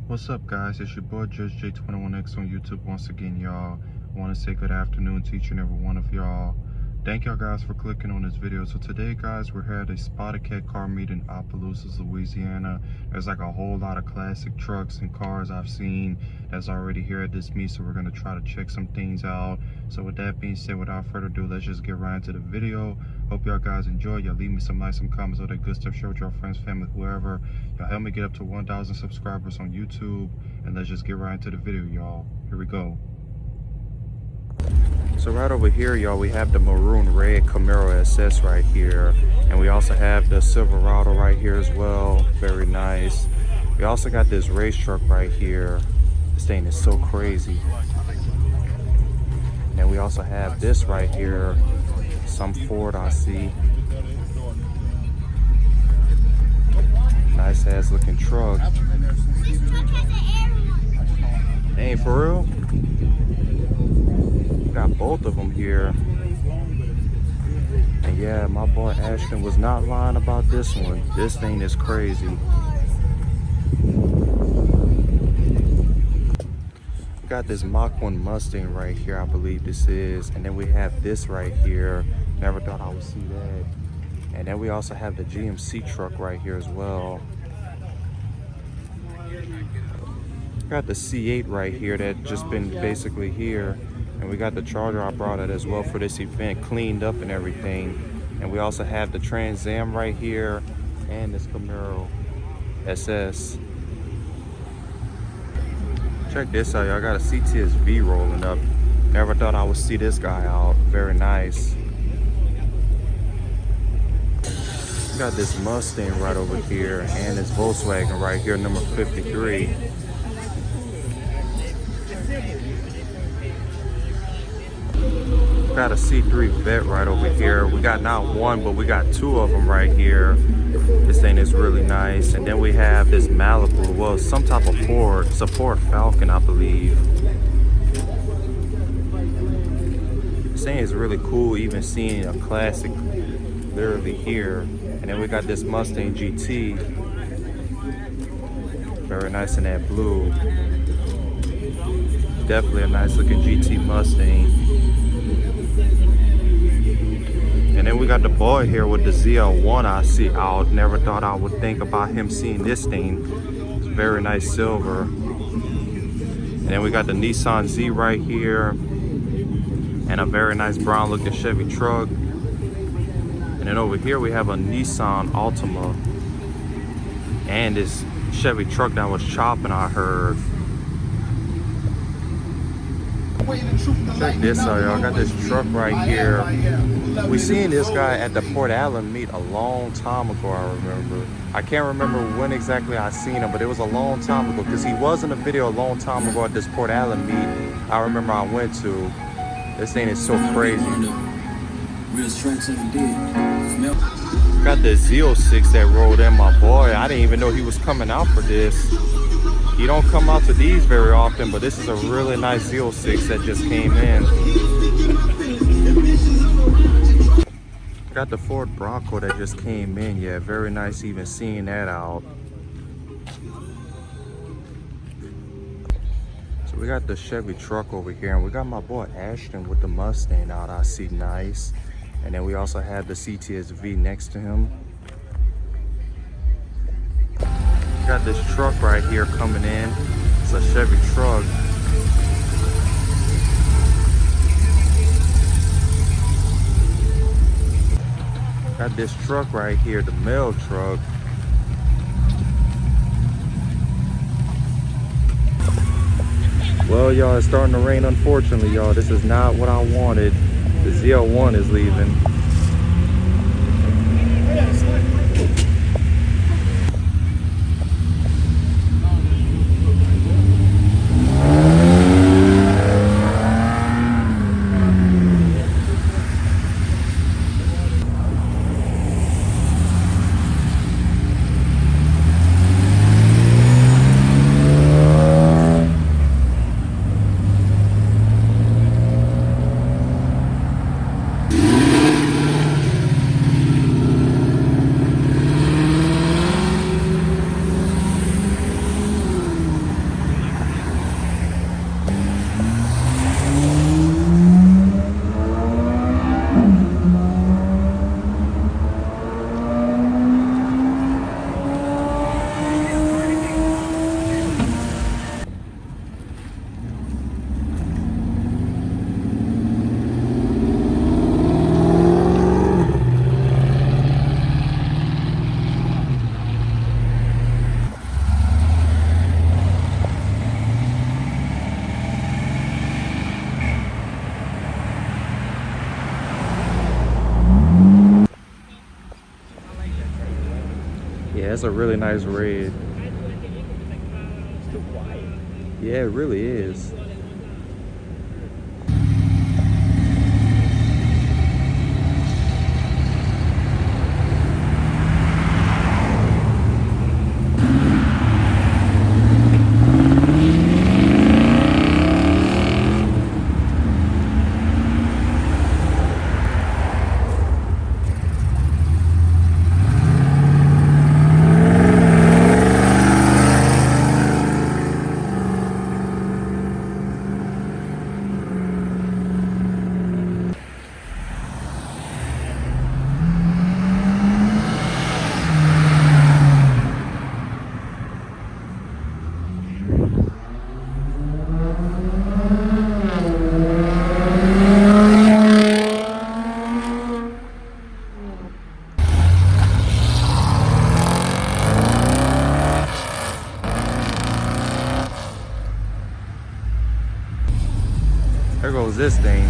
What's up, guys? It's your boy Judge J21X on YouTube once again, y'all. I want to say good afternoon to each and every one of y'all. Thank y'all guys for clicking on this video. So today, guys, we're here at a spotted cat car meet in Opelousas, Louisiana. There's like a whole lot of classic trucks and cars I've seen that's already here at this meet, so we're going to try to check some things out. So with that being said, without further ado, let's just get right into the video. Hope y'all guys enjoy. Y'all leave me some likes, some comments, all that good stuff. Share with y'all friends, family, whoever. Y'all help me get up to 1,000 subscribers on YouTube, and let's just get right into the video, y'all. Here we go. So right over here, y'all, we have the maroon red Camaro SS right here, and we also have the Silverado right here as well. Very nice. We also got this race truck right here. This thing is so crazy. And we also have this right here, some Ford I see. Nice ass looking truck. This truck has an aerial. Ain't for real? Got both of them here. And yeah, my boy Ashton was not lying about this one. This thing is crazy. Got this Mach 1 Mustang right here, I believe this is. And then we have this right here. Never thought I would see that. And then we also have the GMC truck right here as well. Got the C8 right here that just been basically here. And we got the Charger, I brought it as well for this event, cleaned up and everything. And we also have the Trans Am right here and this Camaro SS. Check this out, y'all. Got a CTSV rolling up. Never thought I would see this guy out. Very nice. We got this Mustang right over here and this Volkswagen right here, number 53. Got a C3 Vet right over here. We got not one, but we got two of them right here. This thing is really nice. And then we have this Malibu, well, some type of Ford. It's a Ford Falcon, I believe. This thing is really cool, even seeing a classic literally here. And then we got this Mustang GT. Very nice in that blue. Definitely a nice looking GT Mustang. And then we got the boy here with the ZL1 I see out. Never thought I would think about him seeing this thing. It's very nice silver. And then we got the Nissan Z right here. And a very nice brown looking Chevy truck. And then over here we have a Nissan Altima. And this Chevy truck that was chopping, I heard. Check this out, y'all. Got this truck right here. We seen this guy at the Port Allen meet a long time ago, I remember. I can't remember when exactly I seen him, but it was a long time ago because he was in a video a long time ago at this Port Allen meet I remember I went to. This thing is so crazy. Got the Z06 that rolled in, my boy. I didn't even know he was coming out for this. You don't come out to these very often, but this is a really nice Z06 that just came in. Got the Ford Bronco that just came in. Yeah, very nice even seeing that out. So we got the Chevy truck over here, and we got my boy Ashton with the Mustang out. I see nice. And then we also have the CTSV next to him. Got this truck right here coming in. It's a Chevy truck. Got this truck right here, the mail truck. Well, y'all, it's starting to rain, unfortunately, y'all. This is not what I wanted. The ZL1 is leaving. That's a really nice red. It's too quiet. Yeah, it really is. There goes this thing.